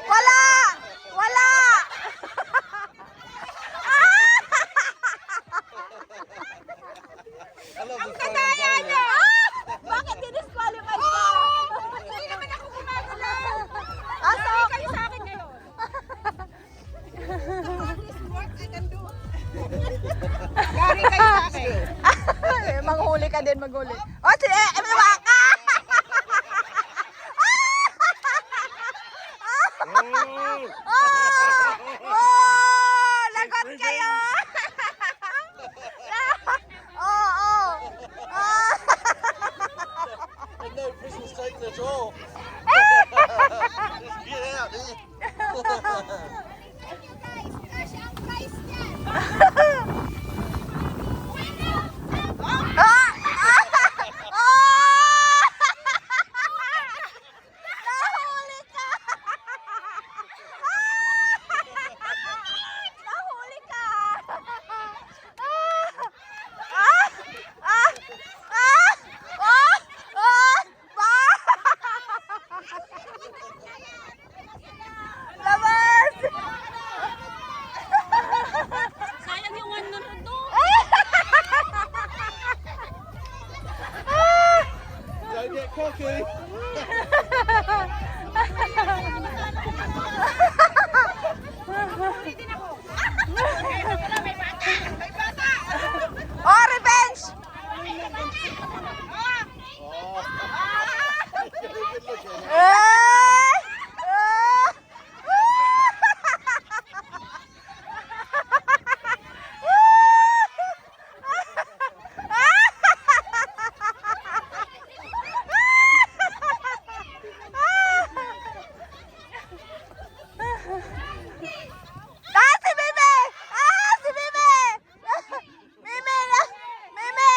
Wala! Wala! Ang kadaya niyo! Bakit di-disqualify ka? Hindi naman ako gumagalaw. Aso! Kayo sa akin ngayon. This work I can do. Gari kayo sa akin. Manghuli ka din, maghuli. O, sige! Mawa ka! Lagot kayo! There's no Christmas cake at all. Get out here. Kasi ang price niya. Nahuli ka! Nahuli ka! Labas! Sayang yung one na to. Don't get cocky. Oh, revenge! Good looking. Si Mimi! Si Mimi! Mimi! Mimi!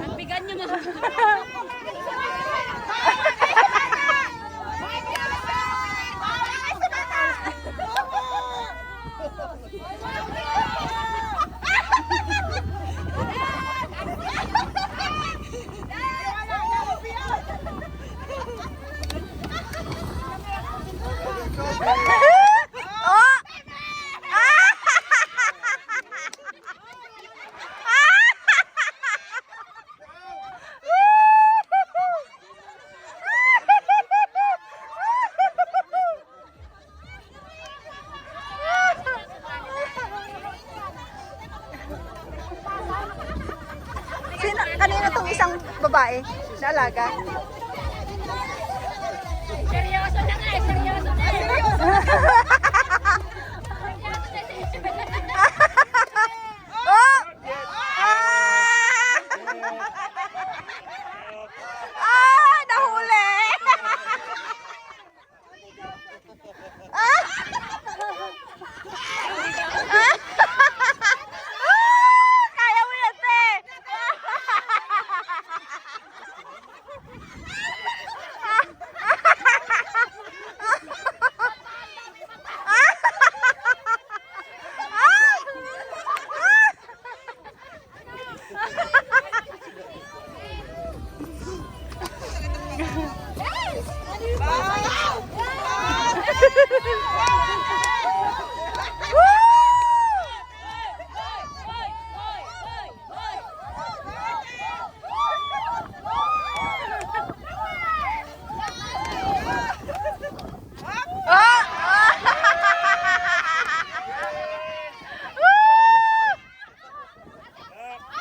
Ang bigan niyo mga. Sino, kanina tong isang babae na alaga? Seryoso na nga eh. Seryoso na eh. Nahuli! Kaya mo yan, te!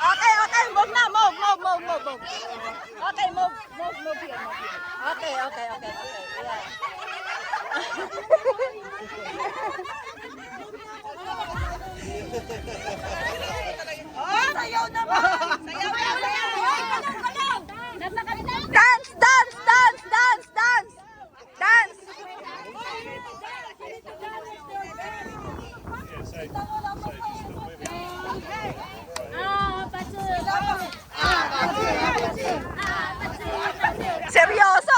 Okay, okay, move na, move. Okay, move here. Okay. Yeah. Sayaw naman! Sayaw! Dance! Seryoso!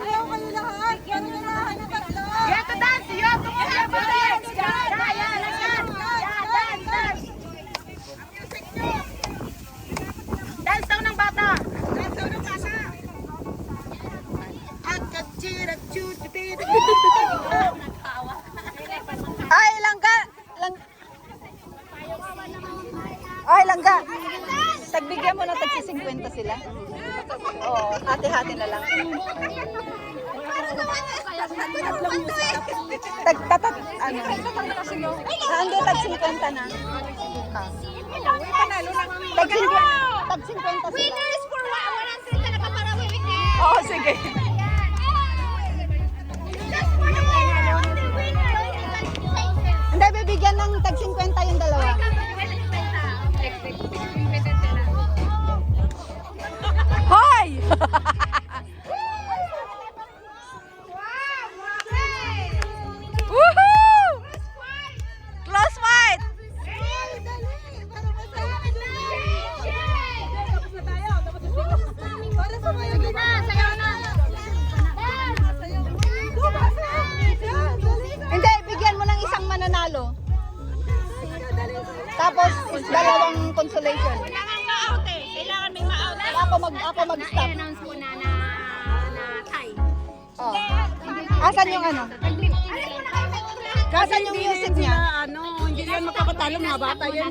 Ayaw kayo lahat. Ganun na lahat ng tatlo. Yeah, to dance. You have to move your body. Dance daw ng bata. Ay, langga! Ay, langga! Tagbigyan mo na tagsi 50 sila. Oo, hati-hati na lang. Tagtatat, ano? Hindi, tag 50 na. Ah. Tag 50 sila. Winners for 100 talaga para winners. Oo, sige. Hindi, bibigyan ng tag 50 yung dalawa. Hoy! Woohoo! Close fight! Sige na, sayaw na. Hindi, bigyan mo ng isang mananalo. Tapos, dalawang consolation. Kailangan ma-out eh. Kailangan may ma-out eh. Ako mag-stop. I-announce ko na tie. Oh. Asan yung ano? Asan yung music niya? Hindi yan makakatalo, mga bata yan.